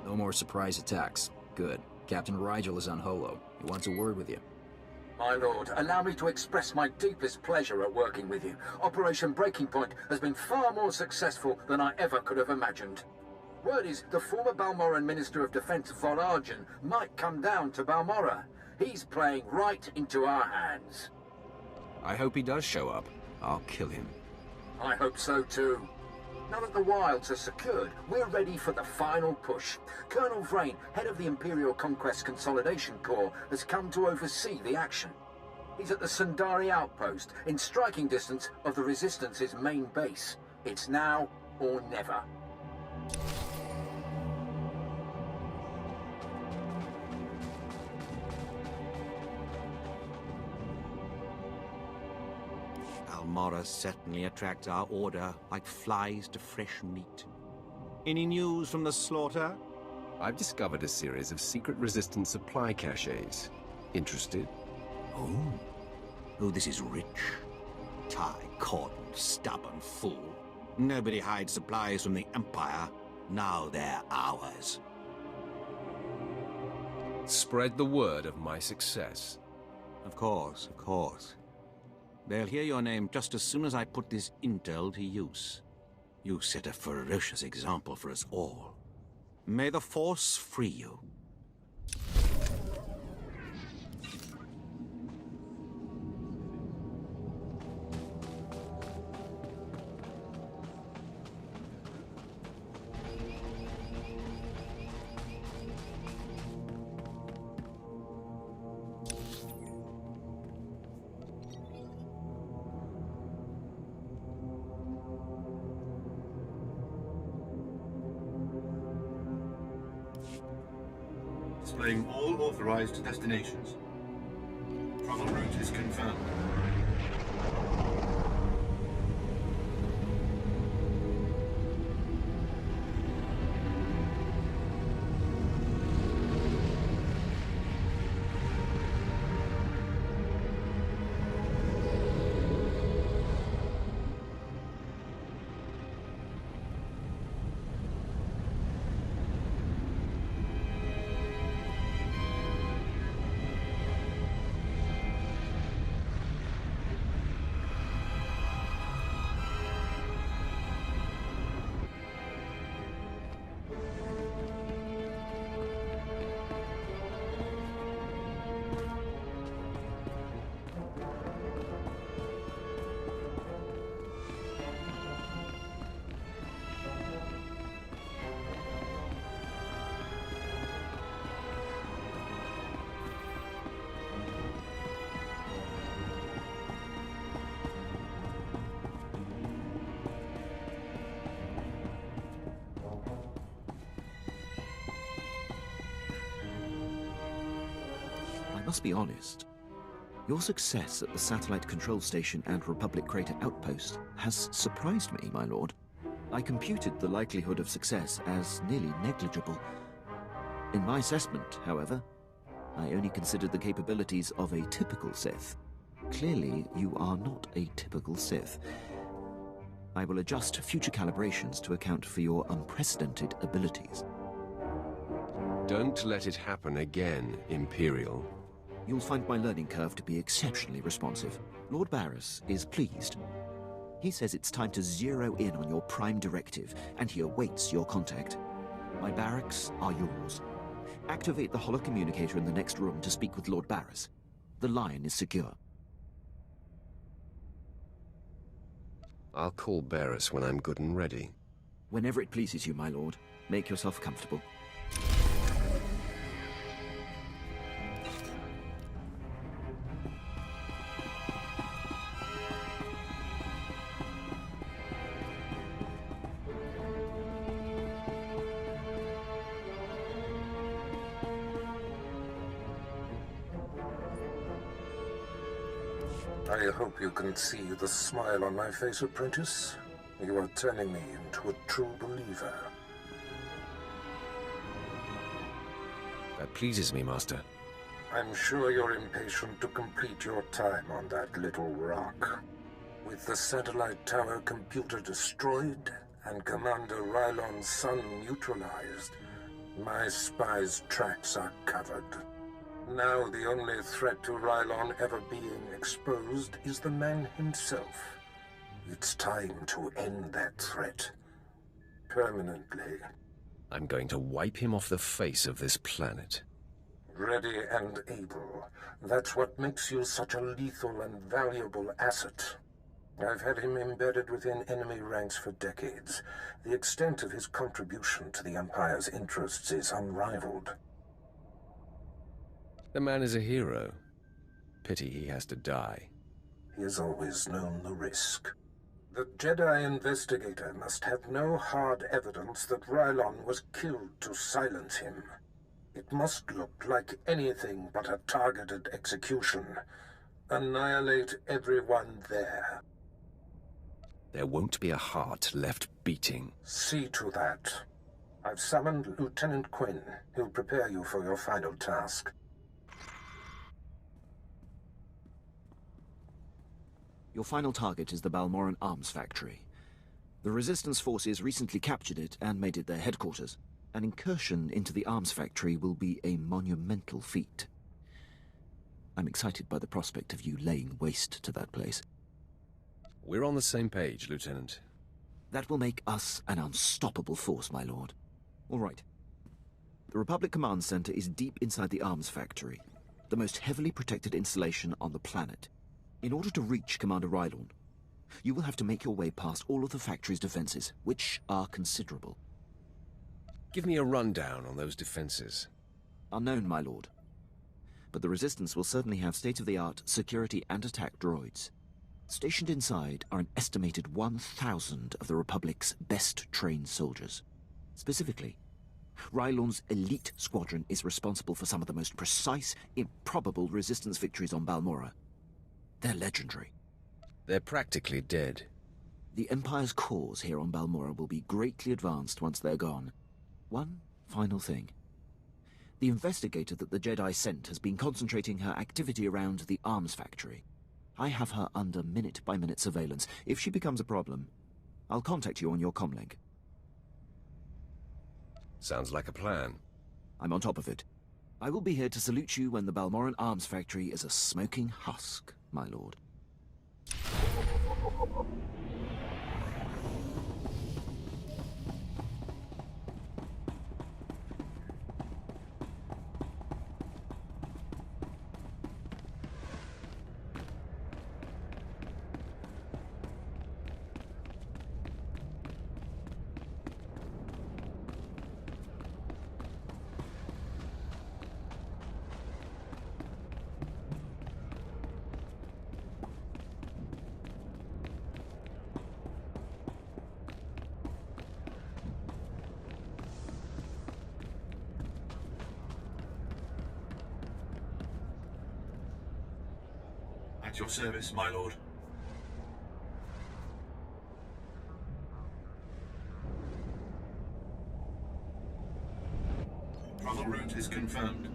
No more surprise attacks. Good. Captain Rigel is on Holo. He wants a word with you. My lord, allow me to express my deepest pleasure at working with you. Operation Breaking Point has been far more successful than I ever could have imagined. Word is the former Balmoran Minister of Defense Vol'arjan might come down to Balmora. He's playing right into our hands. I hope he does show up. I'll kill him. I hope so too. Now that the wilds are secured, we're ready for the final push. Colonel Vrain, head of the Imperial Conquest Consolidation Corps, has come to oversee the action. He's at the Sundari outpost, in striking distance of the Resistance's main base. It's now or never. Balmora certainly attracts our order like flies to fresh meat. Any news from the slaughter? I've discovered a series of secret resistance supply caches. Interested? Oh, this is rich. Tie, cordon, stubborn fool. Nobody hides supplies from the Empire. Now they're ours. Spread the word of my success. Of course, of course. They'll hear your name just as soon as I put this intel to use. You set a ferocious example for us all. May the Force free you. Displaying all authorized destinations. Travel route is confirmed. I must be honest. Your success at the Satellite Control Station and Republic Crater Outpost has surprised me, my lord. I computed the likelihood of success as nearly negligible. In my assessment, however, I only considered the capabilities of a typical Sith. Clearly, you are not a typical Sith. I will adjust future calibrations to account for your unprecedented abilities. Don't let it happen again, Imperial. You'll find my learning curve to be exceptionally responsive. Lord Barris is pleased. He says it's time to zero in on your prime directive, and he awaits your contact. My barracks are yours. Activate the holocommunicator in the next room to speak with Lord Barris. The line is secure. I'll call Barris when I'm good and ready. Whenever it pleases you, my lord. Make yourself comfortable. I hope you can see the smile on my face, apprentice. You are turning me into a true believer. That pleases me, Master. I'm sure you're impatient to complete your time on that little rock. With the satellite tower computer destroyed and Commander Rylon's son neutralized, My spy's tracks are covered. Now the only threat to Rylon ever being exposed is the man himself. It's time to end that threat. Permanently. I'm going to wipe him off the face of this planet. Ready and able. That's what makes you such a lethal and valuable asset. I've had him embedded within enemy ranks for decades. The extent of his contribution to the Empire's interests is unrivaled. The man is a hero. Pity he has to die. He has always known the risk. The Jedi investigator must have no hard evidence that Rylon was killed to silence him. It must look like anything but a targeted execution. Annihilate everyone there. There won't be a heart left beating. See to that. I've summoned Lieutenant Quinn. He'll prepare you for your final task. Your final target is the Balmoran Arms Factory. The Resistance forces recently captured it and made it their headquarters. An incursion into the arms factory will be a monumental feat. I'm excited by the prospect of you laying waste to that place. We're on the same page, Lieutenant. That will make us an unstoppable force, my lord. All right. The Republic Command Center is deep inside the arms factory, the most heavily protected installation on the planet. In order to reach Commander Rylon, you will have to make your way past all of the factory's defenses, which are considerable. Give me a rundown on those defenses. Unknown, my lord. But the Resistance will certainly have state-of-the-art security and attack droids. Stationed inside are an estimated 1,000 of the Republic's best-trained soldiers. Specifically, Rylon's elite squadron is responsible for some of the most precise, improbable Resistance victories on Balmorra. They're legendary. They're practically dead. The Empire's cause here on Balmorra will be greatly advanced once they're gone. One final thing. The investigator that the Jedi sent has been concentrating her activity around the arms factory. I have her under minute-by-minute surveillance. If she becomes a problem, I'll contact you on your comlink. Sounds like a plan. I'm on top of it. I will be here to salute you when the Balmoran arms factory is a smoking husk, my lord. At your service, my lord. Travel route is confirmed.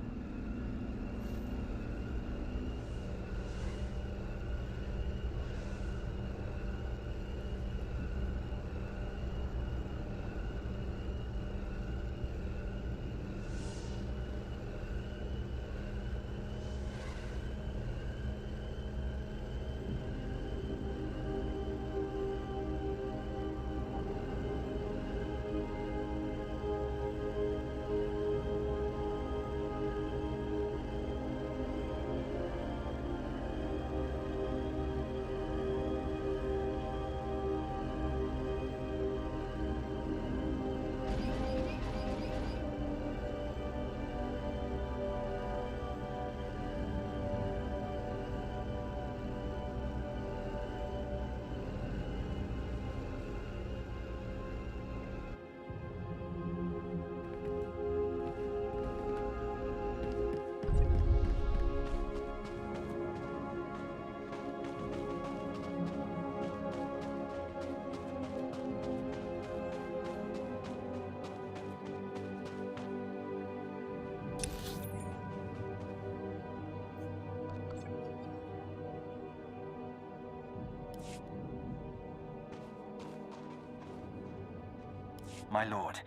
My lord,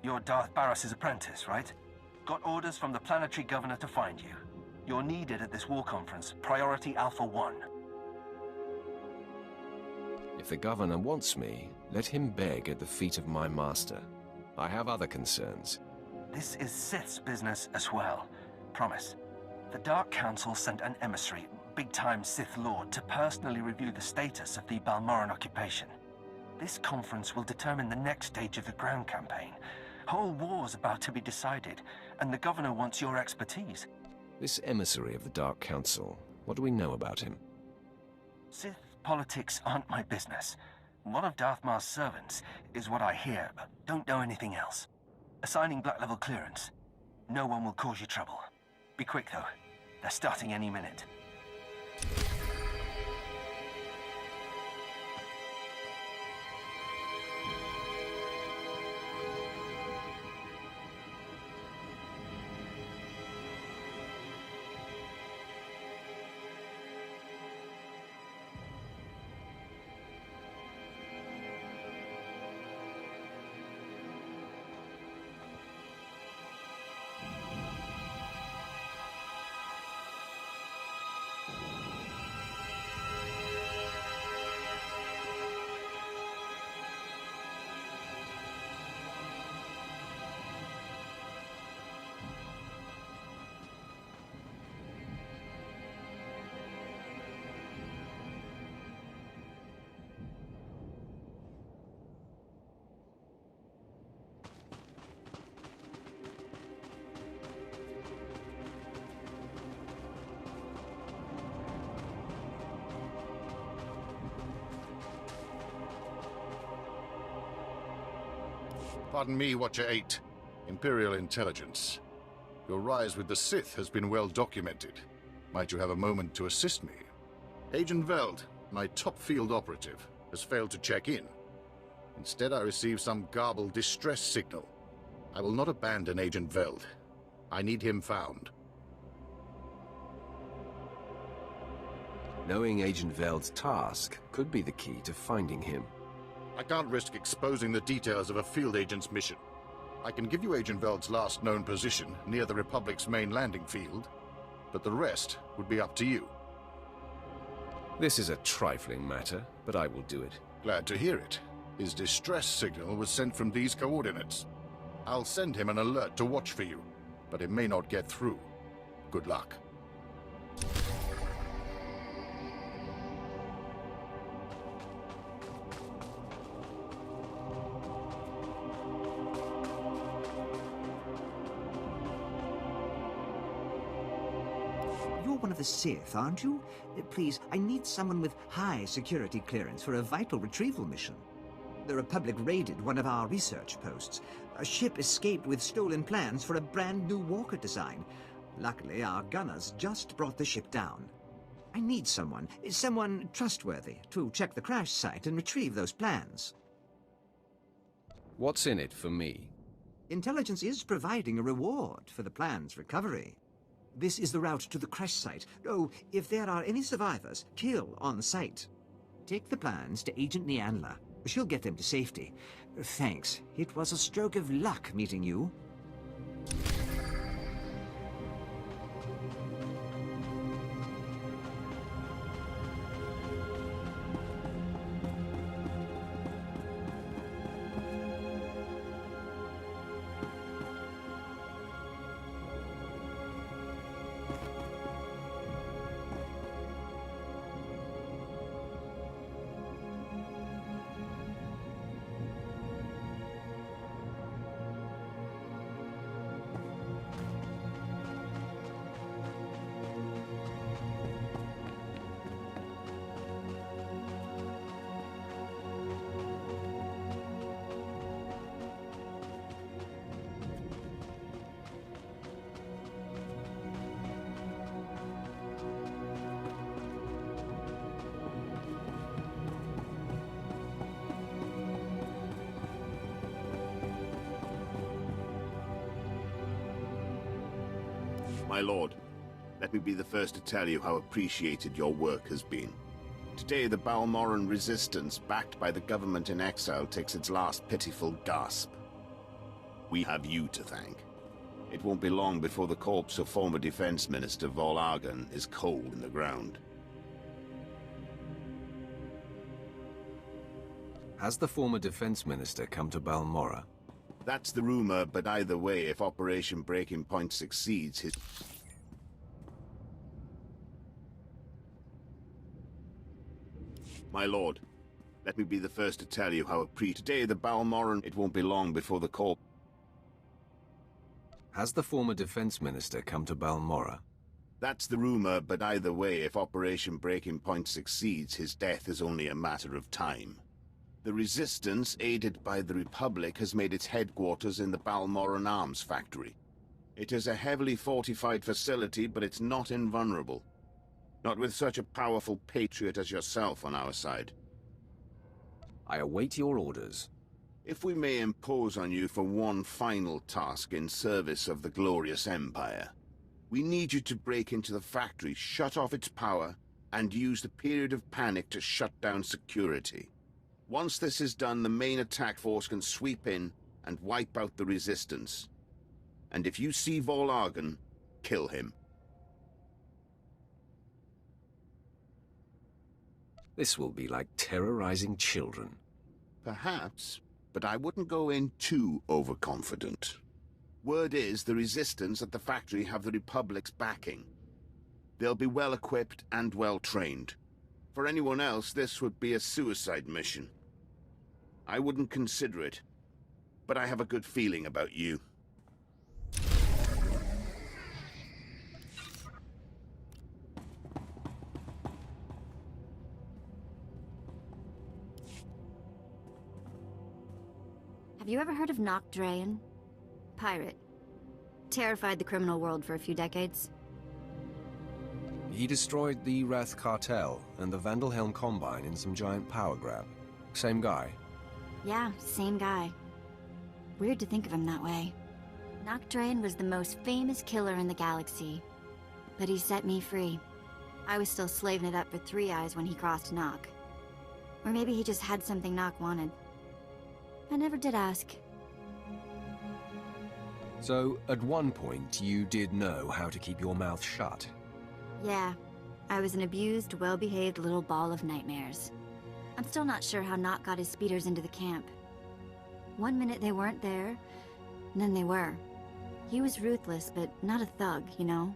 You're Darth Barris's apprentice, right? Got orders from the planetary governor to find you. You're needed at this war conference, Priority Alpha 1. If the governor wants me, let him beg at the feet of my master. I have other concerns. This is Sith's business as well. Promise. The Dark Council sent an emissary, big-time Sith Lord, to personally review the status of the Balmoran occupation. This conference will determine the next stage of the ground campaign. Whole war's about to be decided, and the governor wants your expertise. This emissary of the Dark Council, what do we know about him? Sith politics aren't my business. One of Darth Mar's servants is what I hear, but don't know anything else. Assigning Black Level clearance. No one will cause you trouble. Be quick, though. They're starting any minute. Pardon me, Watcher 8. Imperial Intelligence. Your rise with the Sith has been well documented. Might you have a moment to assist me? Agent Veld, my top field operative, has failed to check in. Instead, I received some garbled distress signal. I will not abandon Agent Veld. I need him found. Knowing Agent Veld's task could be the key to finding him. I can't risk exposing the details of a field agent's mission. I can give you Agent Veld's last known position near the Republic's main landing field, but the rest would be up to you. This is a trifling matter, but I will do it. Glad to hear it. His distress signal was sent from these coordinates. I'll send him an alert to watch for you, but it may not get through. Good luck. You're one of the Sith, aren't you? Please, I need someone with high security clearance for a vital retrieval mission. The Republic raided one of our research posts. A ship escaped with stolen plans for a brand new walker design. Luckily, our gunners just brought the ship down. I need someone trustworthy, to check the crash site and retrieve those plans. What's in it for me? Intelligence is providing a reward for the plan's recovery. This is the route to the crash site. Oh, if there are any survivors, kill on sight. Take the plans to Agent Nianla. She'll get them to safety. Thanks. It was a stroke of luck meeting you. My lord, let me be the first to tell you how appreciated your work has been. Today, the Balmoran resistance, backed by the government in exile, takes its last pitiful gasp. We have you to thank. It won't be long before the corpse of former Defense Minister Vol Argon is cold in the ground. Has the former Defense Minister come to Balmorra? That's the rumor, but either way, if Operation Breaking Point succeeds, his... My lord, let me be the first to tell you how today the Balmorran... It won't be long before the corpse... Has the former Defense Minister come to Balmorra? That's the rumor, but either way, if Operation Breaking Point succeeds, his death is only a matter of time. The Resistance, aided by the Republic, has made its headquarters in the Balmorran Arms Factory. It is a heavily fortified facility, but it's not invulnerable. Not with such a powerful patriot as yourself on our side. I await your orders. If we may impose on you for one final task in service of the glorious Empire, we need you to break into the factory, shut off its power, and use the period of panic to shut down security. Once this is done, the main attack force can sweep in and wipe out the Resistance. And if you see Vol Argon, kill him. This will be like terrorizing children. Perhaps, but I wouldn't go in too overconfident. Word is the Resistance at the factory have the Republic's backing. They'll be well-equipped and well-trained. For anyone else, this would be a suicide mission. I wouldn't consider it, but I have a good feeling about you. Have you ever heard of Nock Drayan? Pirate. Terrified the criminal world for a few decades. He destroyed the Wrath Cartel and the Vandalhelm Combine in some giant power grab. Same guy? Yeah, same guy. Weird to think of him that way. Nock Drayan was the most famous killer in the galaxy. But he set me free. I was still slaving it up for Three Eyes when he crossed Nock. Or maybe he just had something Nock wanted. I never did ask. So, at one point, you did know how to keep your mouth shut? Yeah. I was an abused, well-behaved little ball of nightmares. I'm still not sure how Nock got his speeders into the camp. One minute they weren't there, and then they were. He was ruthless, but not a thug, you know?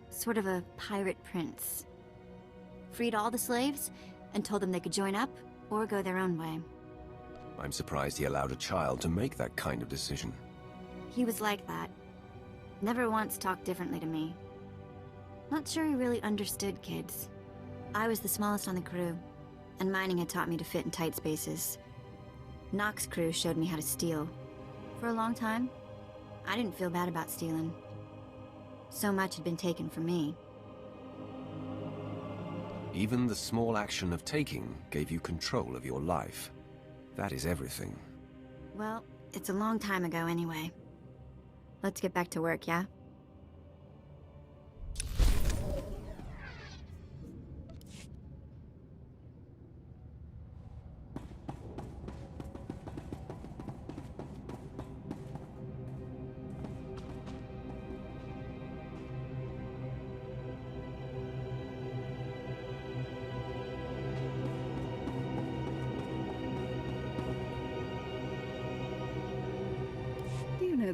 Sort of a pirate prince. Freed all the slaves, and told them they could join up, or go their own way. I'm surprised he allowed a child to make that kind of decision. He was like that. Never once talked differently to me. Not sure he really understood kids. I was the smallest on the crew, and mining had taught me to fit in tight spaces. Nock's crew showed me how to steal. For a long time, I didn't feel bad about stealing. So much had been taken from me. Even the small action of taking gave you control of your life. That is everything. Well, it's a long time ago anyway. Let's get back to work, yeah?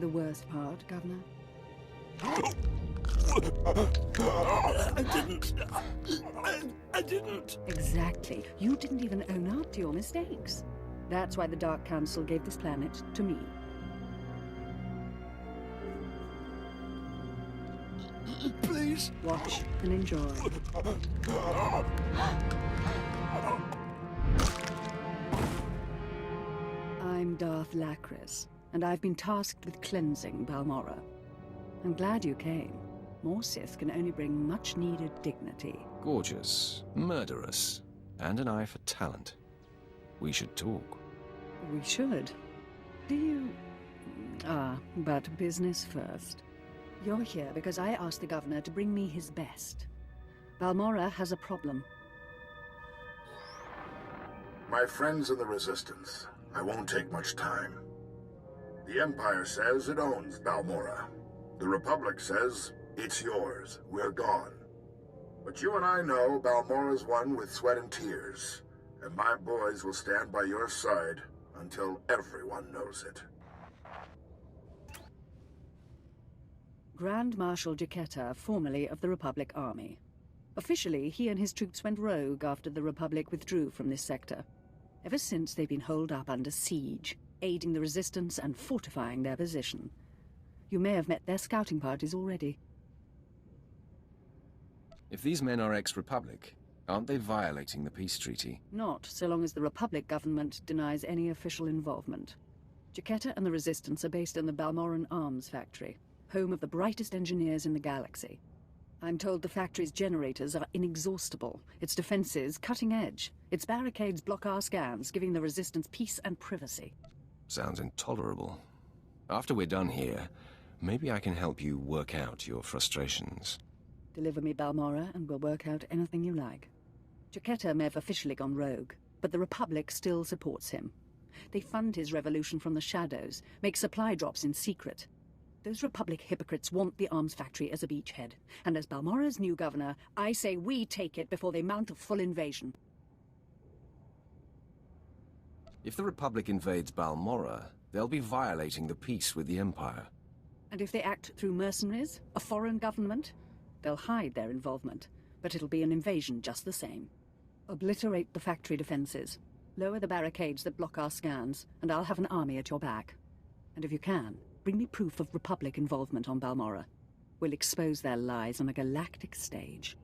The worst part, Governor? I didn't. Exactly. You didn't even own up to your mistakes. That's why the Dark Council gave this planet to me. Please. Watch and enjoy. I'm Darth Lacris, and I've been tasked with cleansing Balmorra. I'm glad you came. More Sith can only bring much-needed dignity. Gorgeous, murderous, and an eye for talent. We should talk. We should. Do you... but business first. You're here because I asked the Governor to bring me his best. Balmorra has a problem. My friends in the Resistance, I won't take much time. The Empire says it owns Balmora. The Republic says it's yours. We're gone. But you and I know Balmora's won with sweat and tears, and my boys will stand by your side until everyone knows it. Grand Marshal Jaquetta, formerly of the Republic Army. Officially, he and his troops went rogue after the Republic withdrew from this sector. Ever since, they've been holed up under siege, aiding the resistance and fortifying their position. You may have met their scouting parties already. If these men are ex-Republic, aren't they violating the peace treaty? Not so long as the Republic government denies any official involvement. Jaquetta and the Resistance are based in the Balmoran Arms Factory, home of the brightest engineers in the galaxy. I'm told the factory's generators are inexhaustible, its defenses cutting edge, its barricades block our scans, giving the Resistance peace and privacy. Sounds intolerable. After we're done here, maybe I can help you work out your frustrations. Deliver me Balmora and we'll work out anything you like. Jaquetta may have officially gone rogue, but the Republic still supports him. They fund his revolution from the shadows, make supply drops in secret. Those Republic hypocrites want the arms factory as a beachhead, and as Balmora's new governor, I say we take it before they mount a full invasion. If the Republic invades Balmora, they'll be violating the peace with the Empire. And if they act through mercenaries, a foreign government, they'll hide their involvement, but it'll be an invasion just the same. Obliterate the factory defenses, lower the barricades that block our scans, and I'll have an army at your back. And if you can, bring me proof of Republic involvement on Balmora. We'll expose their lies on a galactic stage.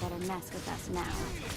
better mess with us now.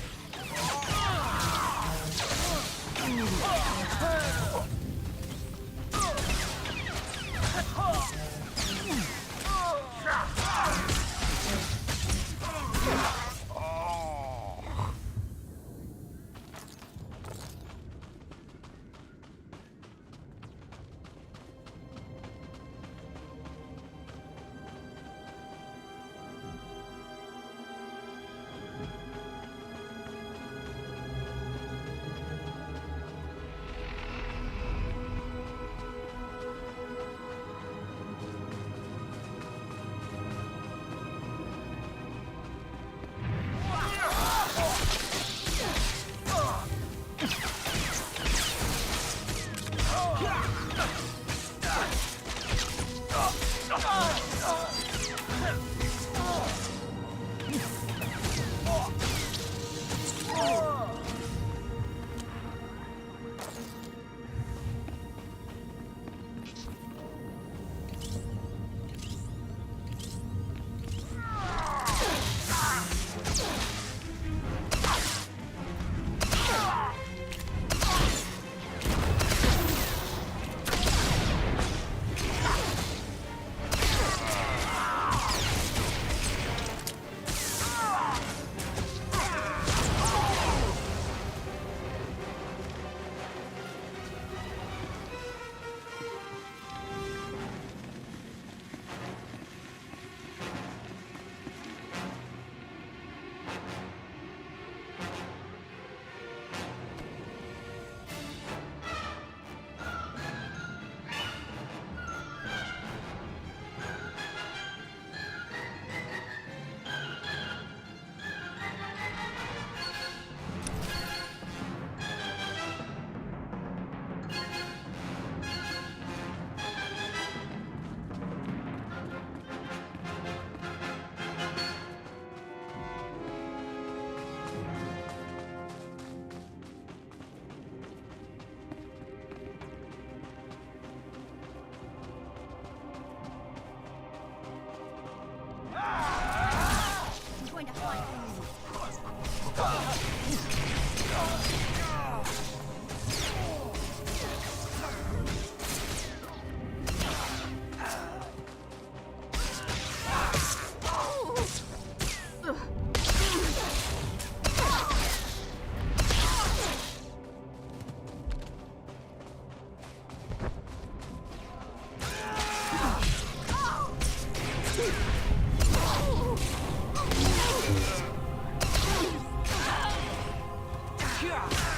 Yeah.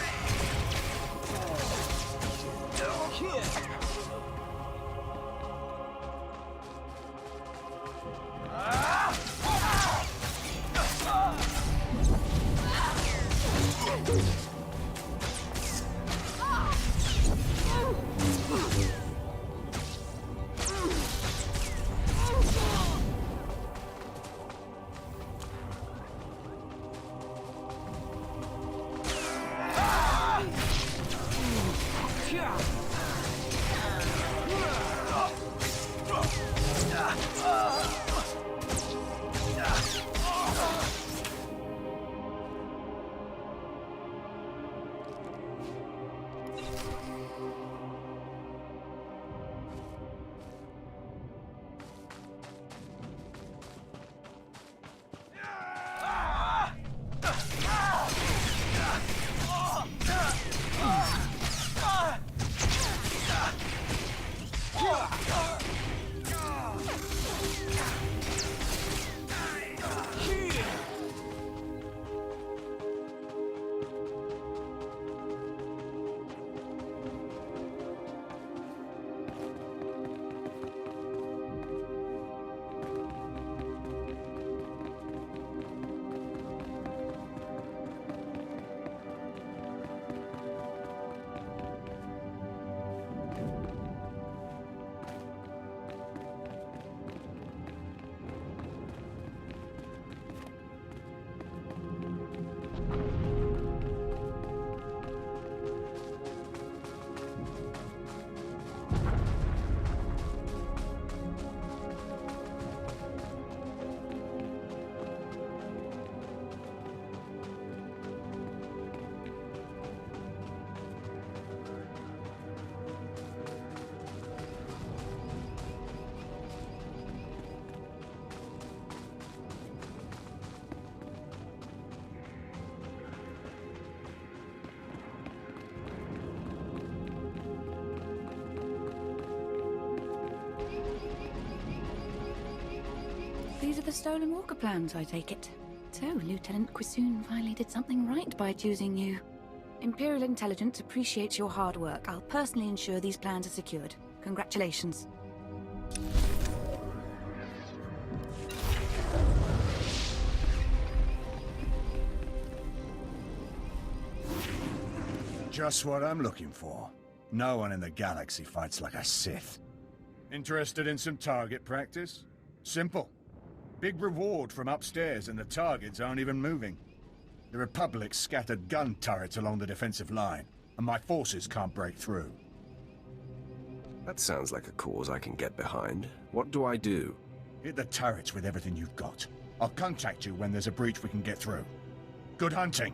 the stolen walker plans, I take it. So, Lieutenant Quisoon finally did something right by choosing you. Imperial Intelligence appreciates your hard work. I'll personally ensure these plans are secured. Congratulations. Just what I'm looking for. No one in the galaxy fights like a Sith. Interested in some target practice? Simple. Big reward from upstairs and the targets aren't even moving. The Republic scattered gun turrets along the defensive line, and my forces can't break through. That sounds like a cause I can get behind. What do I do? Hit the turrets with everything you've got. I'll contact you when there's a breach we can get through. Good hunting!